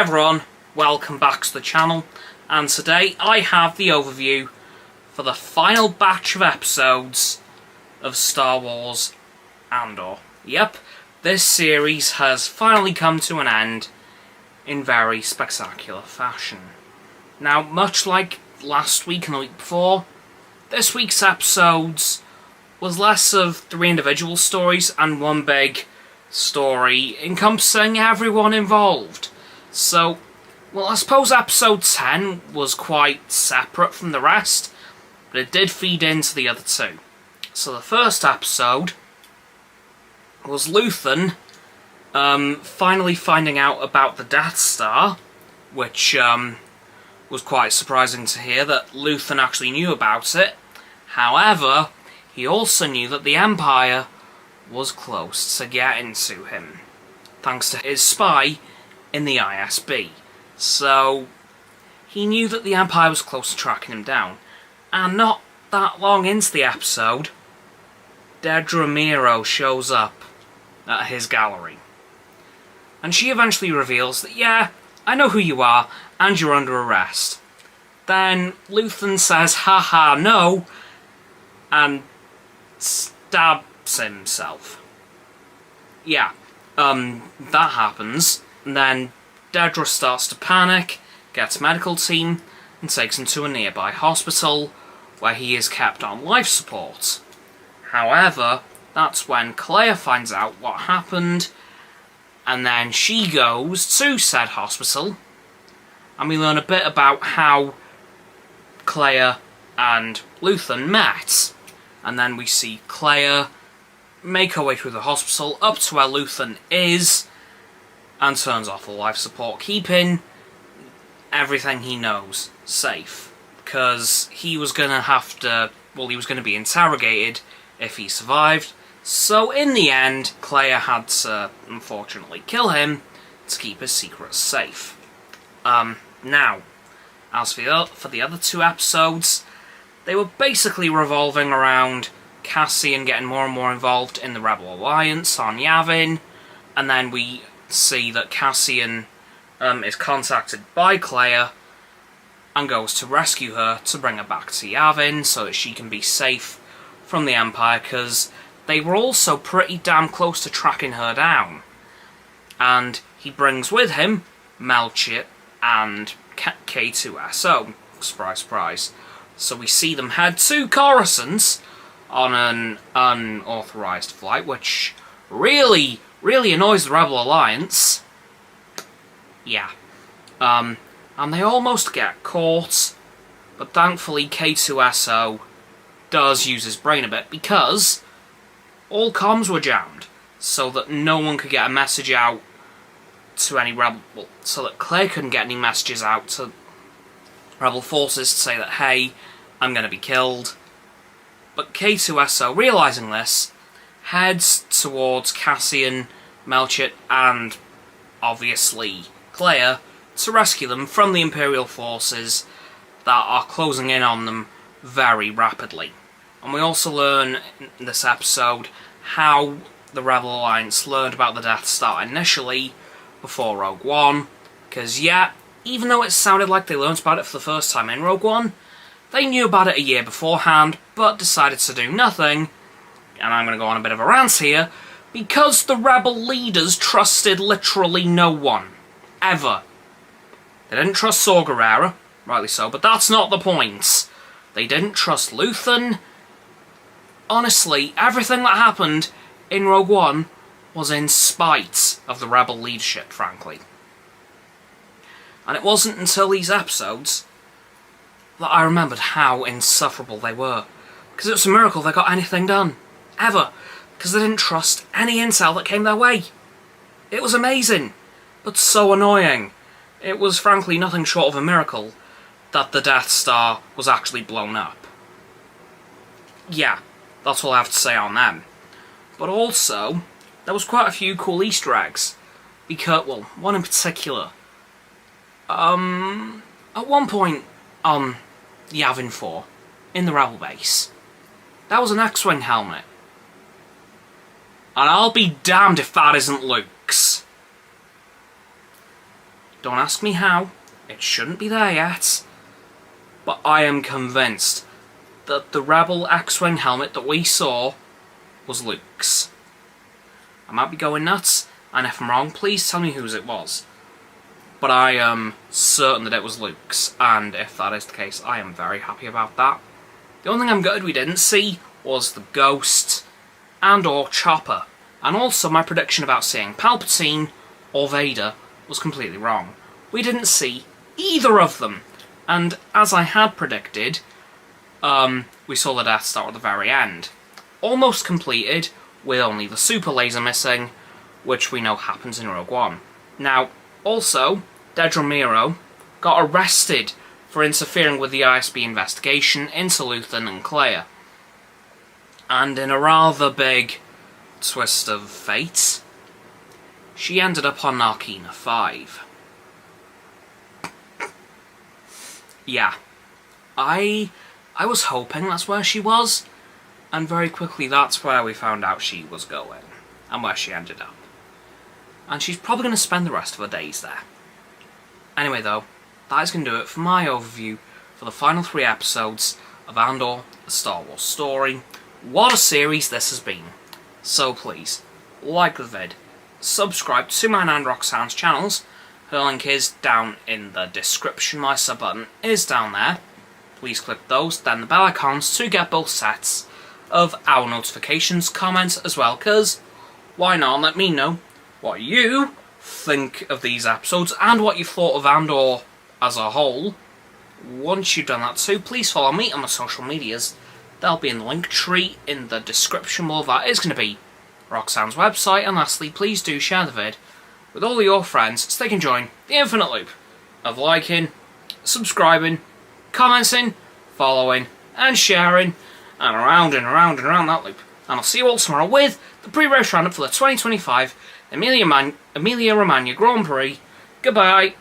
everyone, welcome back to the channel, and today I have the overview for the final batch of episodes of Star Wars Andor. Yep, this series has finally come to an end in very spectacular fashion. Now, much like last week and the week before, this week's episodes was less of 3 individual stories and one big story encompassing everyone involved. So, well, I suppose episode 10 was quite separate from the rest, but it did feed into the other two. So the first episode was Luthen finally finding out about the Death Star, which was quite surprising to hear that Luthen actually knew about it. However, he also knew that the Empire was close to getting to him, thanks to his spy in the ISB. So, he knew that the Empire was close to tracking him down. And not that long into the episode, Dedra Meero shows up at his gallery. And she eventually reveals that, yeah, I know who you are, and you're under arrest. Then Luthen says, haha, no, and stabs himself. Yeah, that happens, and then Dedra starts to panic, gets a medical team, and takes him to a nearby hospital, where he is kept on life support. However, that's when Kleya finds out what happened, and then she goes to said hospital, and we learn a bit about how Kleya and Luthen met. And then we see Kleya make her way through the hospital up to where Luthen is, and turns off the life support, keeping everything he knows safe. Because he was going to have to, well, he was going to be interrogated if he survived. So in the end, Kleya had to, unfortunately, kill him to keep his secrets safe. Now, as for the other 2 episodes, they were basically revolving around Cassian getting more and more involved in the Rebel Alliance on Yavin, and then we see that Cassian is contacted by Kleya and goes to rescue her to bring her back to Yavin so that she can be safe from the Empire, because they were also pretty damn close to tracking her down. And he brings with him Melchett and K2SO. Surprise, surprise. So we see them head to Coruscant on an unauthorized flight, which really annoys the Rebel Alliance. Yeah. And they almost get caught, but thankfully K2SO does use his brain a bit, because all comms were jammed, so that no one could get a message out to any Rebel... Well, so that Claire couldn't get any messages out to Rebel forces to say that, hey, I'm going to be killed. But K2SO, realising this, heads towards Cassian, Melchett, and, obviously, Kleya, to rescue them from the Imperial forces that are closing in on them very rapidly. And we also learn in this episode how the Rebel Alliance learned about the Death Star initially, before Rogue One, because yeah, even though it sounded like they learnt about it for the first time in Rogue One, they knew about it a year beforehand, but decided to do nothing. And I'm going to go on a bit of a rant here, because the Rebel leaders trusted literally no one. Ever. They didn't trust Saw Gerrera, rightly so, but that's not the point. They didn't trust Luthen. Honestly, everything that happened in Rogue One was in spite of the Rebel leadership, frankly. And it wasn't until these episodes that I remembered how insufferable they were. Because it was a miracle they got anything done. Ever. Because they didn't trust any intel that came their way. It was amazing, but so annoying. It was frankly nothing short of a miracle that the Death Star was actually blown up. Yeah, that's all I have to say on them. But also, there was quite a few cool Easter eggs. Because, well, one in particular. At one point on Yavin 4, in the Rebel base, that was an X-Wing helmet. And I'll be damned if that isn't Luke's. Don't ask me how. It shouldn't be there yet. But I am convinced that the Rebel X-Wing helmet that we saw was Luke's. I might be going nuts, and if I'm wrong, please tell me whose it was. But I am certain that it was Luke's, and if that is the case, I am very happy about that. The only thing I'm gutted we didn't see was the Ghost and/or Chopper, and also my prediction about seeing Palpatine or Vader was completely wrong. We didn't see either of them, and as I had predicted, we saw the Death Star at the very end. Almost completed, with only the super laser missing, which we know happens in Rogue One. Now, also, Dedra Meero got arrested for interfering with the ISB investigation into Luthen and Cleia. And in a rather big twist of fate, she ended up on Narkina 5. Yeah, I was hoping that's where she was, and very quickly that's where we found out she was going, and where she ended up. And she's probably going to spend the rest of her days there. Anyway though, that is going to do it for my overview for the final 3 episodes of Andor, a Star Wars story. What a series this has been. So please, like the vid, subscribe to mine and Roxanne's channels. Her link is down in the description, my sub button is down there. Please click those, then the bell icons to get both sets of our notifications, comments as well, because why not let me know what you think of these episodes and what you thought of Andor as a whole. Once you've done that too, please follow me on my social medias. They'll be in the link tree in the description below. That is going to be Roxanne's website. And lastly, please do share the vid with all of your friends so they can join the infinite loop of liking, subscribing, commenting, following, and sharing, and around and around and around that loop. And I'll see you all tomorrow with the pre-race roundup for the 2025 Emilia-Romagna Grand Prix. Goodbye.